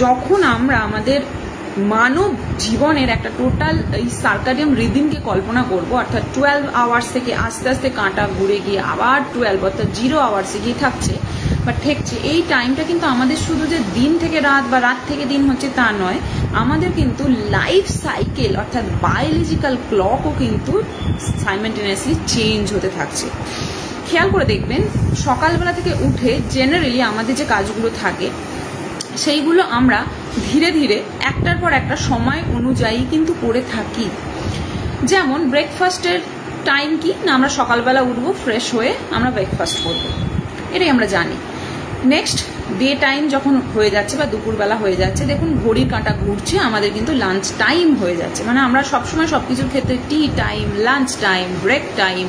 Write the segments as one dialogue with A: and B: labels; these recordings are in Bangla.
A: যখন আমরা আমাদের মানব জীবনের একটা টোটাল এই সার্কাডিয়াম রিদিমকে কল্পনা করব, অর্থাৎ 12 আওয়ার্স থেকে আস্তে আস্তে কাঁটা ঘুরে গিয়ে আবার 12 অর্থাৎ 0 আওয়ার্সে গিয়ে থাকছে বা ঠেকছে, এই টাইমটা কিন্তু আমাদের শুধু যে দিন থেকে রাত বা রাত থেকে দিন হচ্ছে তা নয়, আমাদের কিন্তু লাইফ সাইকেল অর্থাৎ বায়োলজিক্যাল ক্লকও কিন্তু সাইমেন্টেনিয়াসলি চেঞ্জ হতে থাকছে। খেয়াল করে দেখবেন, সকালবেলা থেকে উঠে জেনারেলি আমাদের যে কাজগুলো থাকে সেইগুলো আমরা ধীরে ধীরে একটার পর একটা সময় অনুযায়ী কিন্তু করে থাকি। যেমন ব্রেকফাস্টের টাইম কি না, আমরা সকালবেলা উঠবো, ফ্রেশ হয়ে আমরা ব্রেকফাস্ট করবো, এটাই আমরা জানি। নেক্সট ডে টাইম যখন হয়ে যাচ্ছে বা দুপুরবেলা হয়ে যাচ্ছে, দেখুন ঘড়ির কাঁটা ঘুরছে, আমাদের কিন্তু লাঞ্চ টাইম হয়ে যাচ্ছে। মানে আমরা সবসময় সবকিছুর ক্ষেত্রে tea time, lunch time, break time,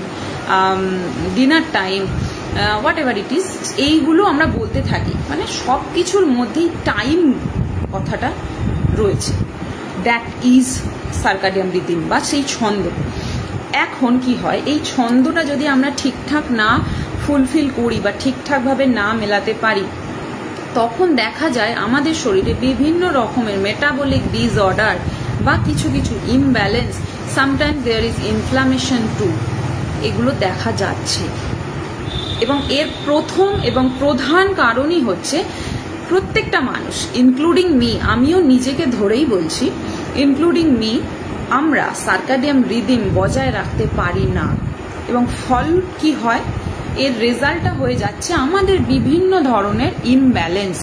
A: dinner time, whatever it is, এইগুলো আমরা বলতে থাকি। মানে সব কিছুর মধ্যেই টাইম কথাটা রয়েছে। দ্যাট ইজ সার্কাডিয়াম রিদিম বা সেই ছন্দ। এখন কি হয়, এই ছন্দটা যদি আমরা ঠিকঠাক না ফুলফিল করি বা ঠিকঠাকভাবে না মেলাতে পারি, তখন দেখা যায় আমাদের শরীরে বিভিন্ন রকমের মেটাবলিক ডিসঅর্ডার বা কিছু কিছু imbalance, sometimes there is inflammation too, এগুলো দেখা যাচ্ছে। এবং এর প্রথম এবং প্রধান কারণই হচ্ছে প্রত্যেকটা মানুষ, ইনক্লুডিং মি, আমিও নিজেকে ধরেই বলছি, ইনক্লুডিং মি, আমরা সার্কাডিয়াম রিদিম বজায় রাখতে পারি না। এবং ফল কি হয়, এর রেজাল্টটা হয়ে যাচ্ছে আমাদের বিভিন্ন ধরনের ইমব্যালেন্স।